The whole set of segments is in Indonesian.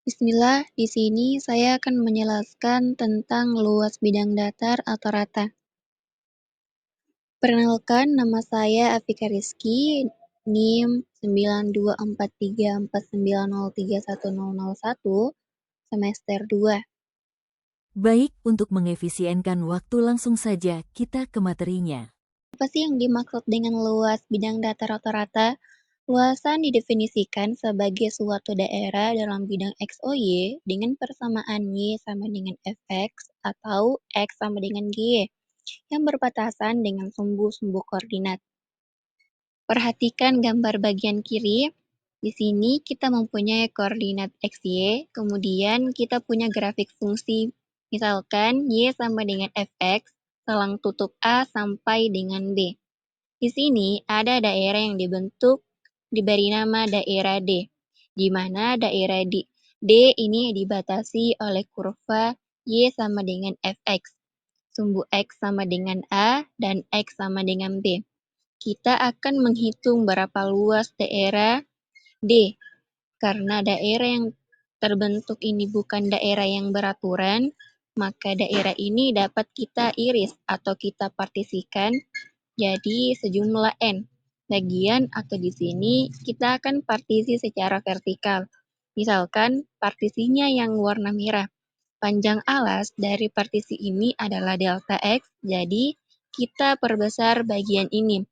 Bismillah, di sini saya akan menjelaskan tentang luas bidang datar atau rata. Perkenalkan, nama saya Afika Rizky, NIM 924349031001, semester 2. Baik, untuk mengefisienkan waktu langsung saja kita ke materinya. Apa sih yang dimaksud dengan luas bidang datar atau rata? Luasan didefinisikan sebagai suatu daerah dalam bidang XOY dengan persamaan Y sama dengan Fx atau X sama dengan Y yang berbatasan dengan sumbu-sumbu koordinat. Perhatikan gambar bagian kiri. Di sini kita mempunyai koordinat XY, kemudian kita punya grafik fungsi. Misalkan Y sama dengan Fx, selang tutup A sampai dengan B. Di sini ada daerah yang dibentuk diberi nama daerah D, di mana daerah D ini dibatasi oleh kurva Y sama dengan Fx, sumbu X sama dengan A, dan X sama dengan B. Kita akan menghitung berapa luas daerah D. Karena daerah yang terbentuk ini bukan daerah yang beraturan, maka daerah ini dapat kita iris atau kita partisikan jadi sejumlah N. Bagian atau di sini kita akan partisi secara vertikal. Misalkan partisinya yang warna merah. Panjang alas dari partisi ini adalah delta X, jadi kita perbesar bagian ini.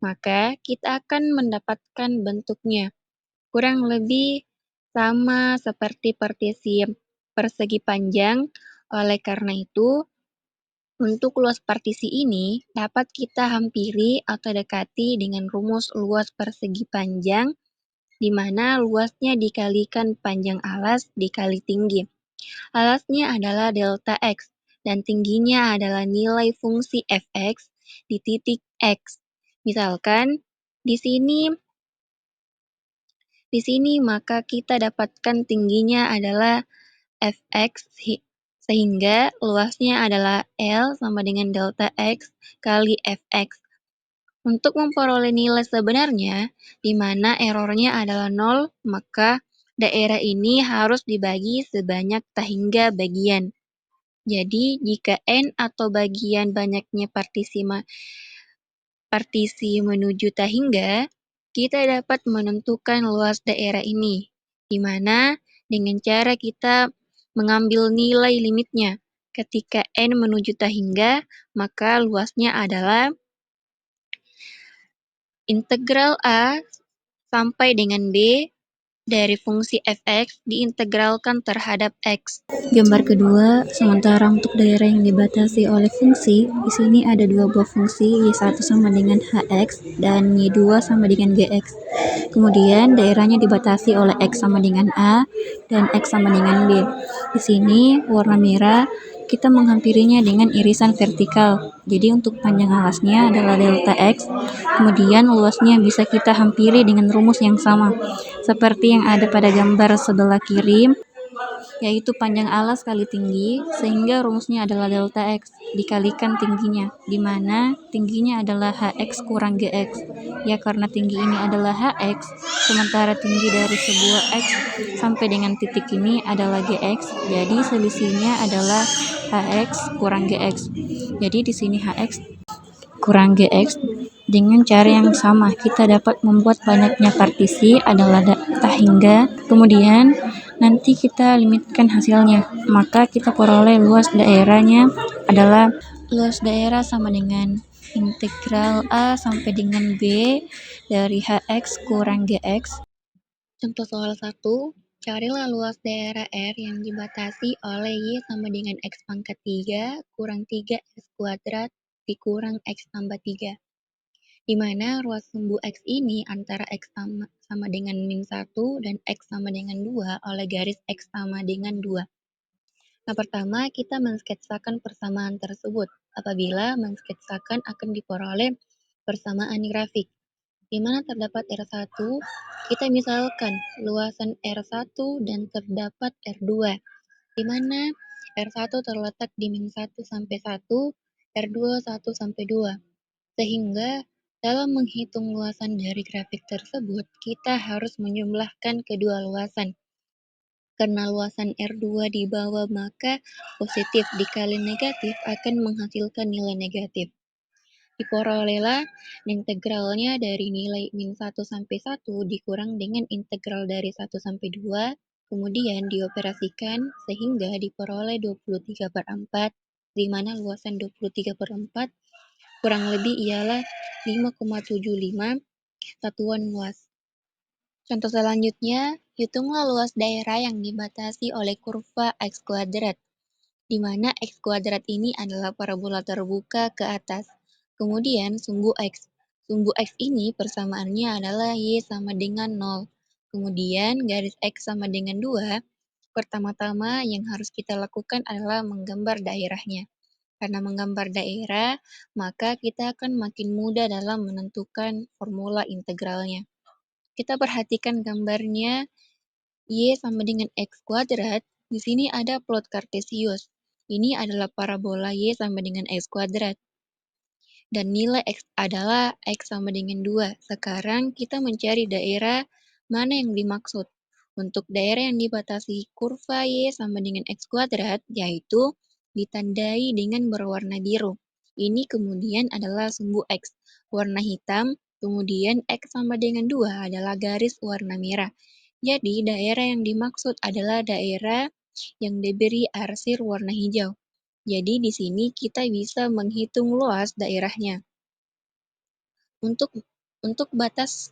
Maka kita akan mendapatkan bentuknya kurang lebih sama seperti partisi persegi panjang. Oleh karena itu, untuk luas partisi ini dapat kita hampiri atau dekati dengan rumus luas persegi panjang, di mana luasnya dikalikan panjang alas dikali tinggi. Alasnya adalah delta X, dan tingginya adalah nilai fungsi Fx di titik X. Misalkan, di sini maka kita dapatkan tingginya adalah Fx, sehingga luasnya adalah L sama dengan delta X kali Fx. Untuk memperoleh nilai sebenarnya, di mana errornya adalah 0, maka daerah ini harus dibagi sebanyak tahingga bagian. Jadi, jika N atau bagian banyaknya partisi menuju tahingga, kita dapat menentukan luas daerah ini, di mana dengan cara kita mengambil nilai limitnya. Ketika N menuju tahingga, maka luasnya adalah integral A sampai dengan B dari fungsi Fx diintegralkan terhadap X. Gambar kedua, sementara untuk daerah yang dibatasi oleh fungsi, di sini ada dua buah fungsi, Y1 sama dengan Hx dan Y2 sama dengan Gx. Kemudian daerahnya dibatasi oleh X sama dengan A dan X sama dengan B. Di sini warna merah kita menghampirinya dengan irisan vertikal. Jadi untuk panjang alasnya adalah delta X, kemudian luasnya bisa kita hampiri dengan rumus yang sama, seperti yang ada pada gambar sebelah kiri, yaitu panjang alas kali tinggi, sehingga rumusnya adalah delta X dikalikan tingginya, di mana tingginya adalah Hx kurang Gx. Ya, karena tinggi ini adalah Hx, sementara tinggi dari sebuah X sampai dengan titik ini adalah Gx, jadi selisihnya adalah Hx kurang Gx. Jadi di sini Hx kurang Gx. Dengan cara yang sama, kita dapat membuat banyaknya partisi adalah tahingga, kemudian nanti kita limitkan hasilnya, maka kita peroleh luas daerahnya adalah luas daerah sama dengan integral A sampai dengan B dari Hx kurang Gx. Contoh soal 1, carilah luas daerah R yang dibatasi oleh Y sama dengan X pangkat 3 kurang 3X kuadrat dikurang X tambah 3. Di mana ruas sumbu X ini antara X sama dengan min 1 dan X sama dengan 2 oleh garis X sama dengan 2. Nah, pertama kita mensketsakan persamaan tersebut. Apabila mensketsakan akan diperoleh persamaan grafik, di mana terdapat R1, kita misalkan luasan R1 dan terdapat R2, di mana R1 terletak di min 1 sampai 1, R2 1 sampai 2. Sehingga dalam menghitung luasan dari grafik tersebut, kita harus menjumlahkan kedua luasan. Karena luasan R2 di bawah, maka positif dikali negatif akan menghasilkan nilai negatif. Diperolehlah integralnya dari nilai min 1 sampai 1 dikurang dengan integral dari 1 sampai 2, kemudian dioperasikan sehingga diperoleh 23/4, di mana luasan 23/4 kurang lebih ialah 5,75 satuan luas. Contoh selanjutnya, hitunglah luas daerah yang dibatasi oleh kurva X kuadrat, di mana X kuadrat ini adalah parabola terbuka ke atas. Kemudian sumbu X. Sumbu X ini persamaannya adalah Y sama dengan 0. Kemudian garis X sama dengan 2. Pertama-tama yang harus kita lakukan adalah menggambar daerahnya. Karena menggambar daerah, maka kita akan makin mudah dalam menentukan formula integralnya. Kita perhatikan gambarnya Y sama dengan X kuadrat. Di sini ada plot kartesius. Ini adalah parabola Y sama dengan X kuadrat. Dan nilai X adalah X sama dengan 2. Sekarang kita mencari daerah mana yang dimaksud. Untuk daerah yang dibatasi kurva Y sama dengan X kuadrat, yaitu ditandai dengan berwarna biru. Ini kemudian adalah sumbu X, warna hitam, kemudian X sama dengan 2 adalah garis warna merah. Jadi daerah yang dimaksud adalah daerah yang diberi arsir warna hijau. Jadi di sini kita bisa menghitung luas daerahnya. Untuk untuk batas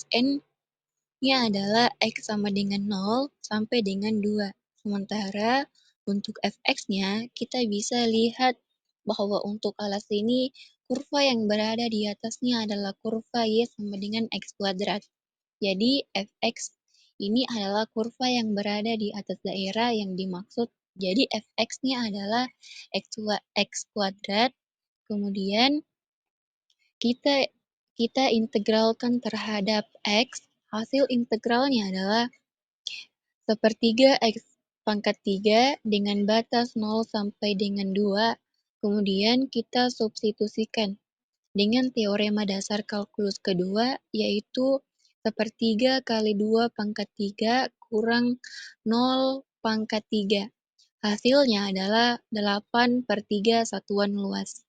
N-nya adalah X sama dengan 0 sampai dengan 2. Sementara untuk fx-nya kita bisa lihat bahwa untuk alas ini kurva yang berada di atasnya adalah kurva Y sama dengan X kuadrat. Jadi fx ini adalah kurva yang berada di atas daerah yang dimaksud. Jadi fx-nya adalah X kuadrat, kemudian kita kita integralkan terhadap X, hasil integralnya adalah sepertiga X pangkat 3 dengan batas 0 sampai dengan 2, kemudian kita substitusikan dengan teorema dasar kalkulus kedua, yaitu sepertiga kali 2 pangkat 3 kurang 0 pangkat 3. Hasilnya adalah 8/3 satuan luas.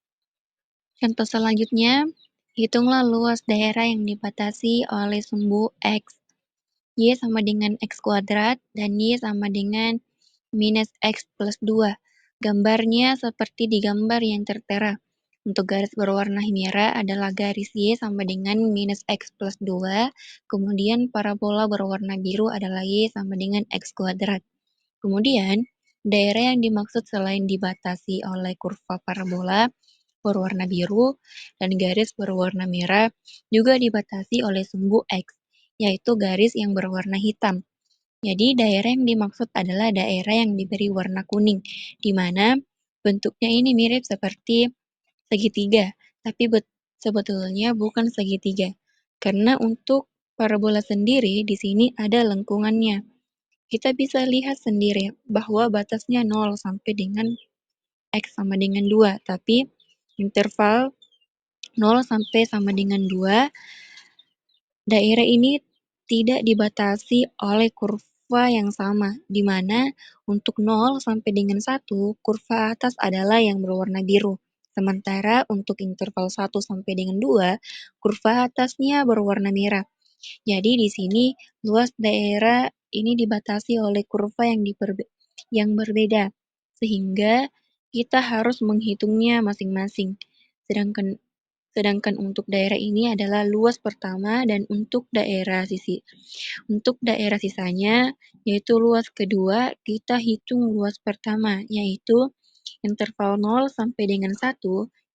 Contoh selanjutnya, hitunglah luas daerah yang dibatasi oleh sumbu X. Y sama dengan X kuadrat dan Y sama dengan minus X plus 2. Gambarnya seperti di gambar yang tertera. Untuk garis berwarna merah adalah garis Y sama dengan minus X plus 2. Kemudian parabola berwarna biru adalah Y sama dengan X kuadrat. Kemudian, daerah yang dimaksud selain dibatasi oleh kurva parabola berwarna biru dan garis berwarna merah juga dibatasi oleh sumbu X, yaitu garis yang berwarna hitam. Jadi, daerah yang dimaksud adalah daerah yang diberi warna kuning, di mana bentuknya ini mirip seperti segitiga, tapi sebetulnya bukan segitiga. Karena untuk parabola sendiri di sini ada lengkungannya. Kita bisa lihat sendiri bahwa batasnya 0 sampai dengan X sama dengan 2, tapi interval 0 sampai sama dengan 2, daerah ini tidak dibatasi oleh kurva yang sama, di mana untuk 0 sampai dengan 1, kurva atas adalah yang berwarna biru. Sementara untuk interval 1 sampai dengan 2, kurva atasnya berwarna merah. Jadi di sini luas daerah ini dibatasi oleh kurva yang berbeda, sehingga kita harus menghitungnya masing-masing. Sedangkan sedangkan untuk daerah ini adalah luas pertama dan untuk daerah sisanya yaitu luas kedua, kita hitung luas pertama yaitu interval 0 sampai dengan 1,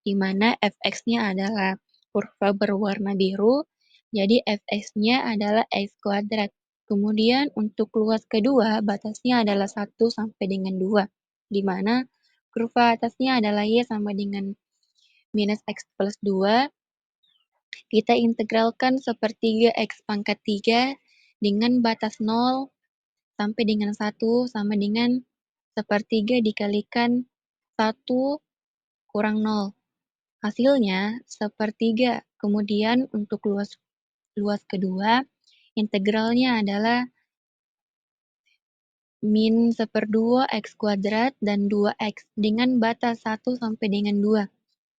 di mana fx-nya adalah kurva berwarna biru, jadi fx-nya adalah x kuadrat. Kemudian untuk luas kedua, batasnya adalah 1 sampai dengan 2, di mana kurva atasnya adalah y sama dengan minus x plus 2. Kita integralkan sepertiga x pangkat 3 dengan batas 0 sampai dengan 1 sama dengan sepertiga dikalikan 1 kurang 0. Hasilnya sepertiga. Kemudian untuk luas kedua, integralnya adalah min seperdua X kuadrat dan 2X dengan batas 1 sampai dengan 2.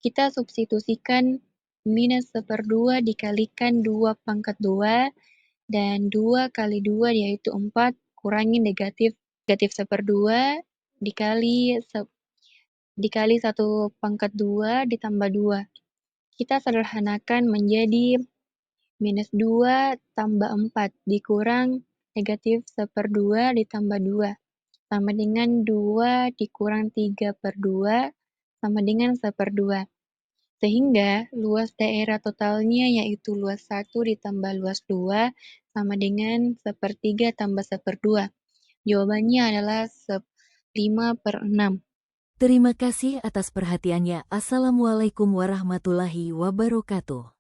Kita substitusikan minus seperdua dikalikan 2 pangkat 2 dan 2 kali 2 yaitu 4 kurangi negatif seperdua dikali 1 pangkat 2 ditambah 2. Kita sederhanakan menjadi minus 2 tambah 4 dikurang negatif seperdua ditambah 2 sama dengan 2 dikurang 3 per 2 sama dengan seperdua. Sehingga luas daerah totalnya yaitu luas 1 ditambah luas 2 sama dengan sepertiga tambah seperdua. Jawabannya adalah 5/6. Terima kasih atas perhatiannya. Assalamualaikum warahmatullahi wabarakatuh.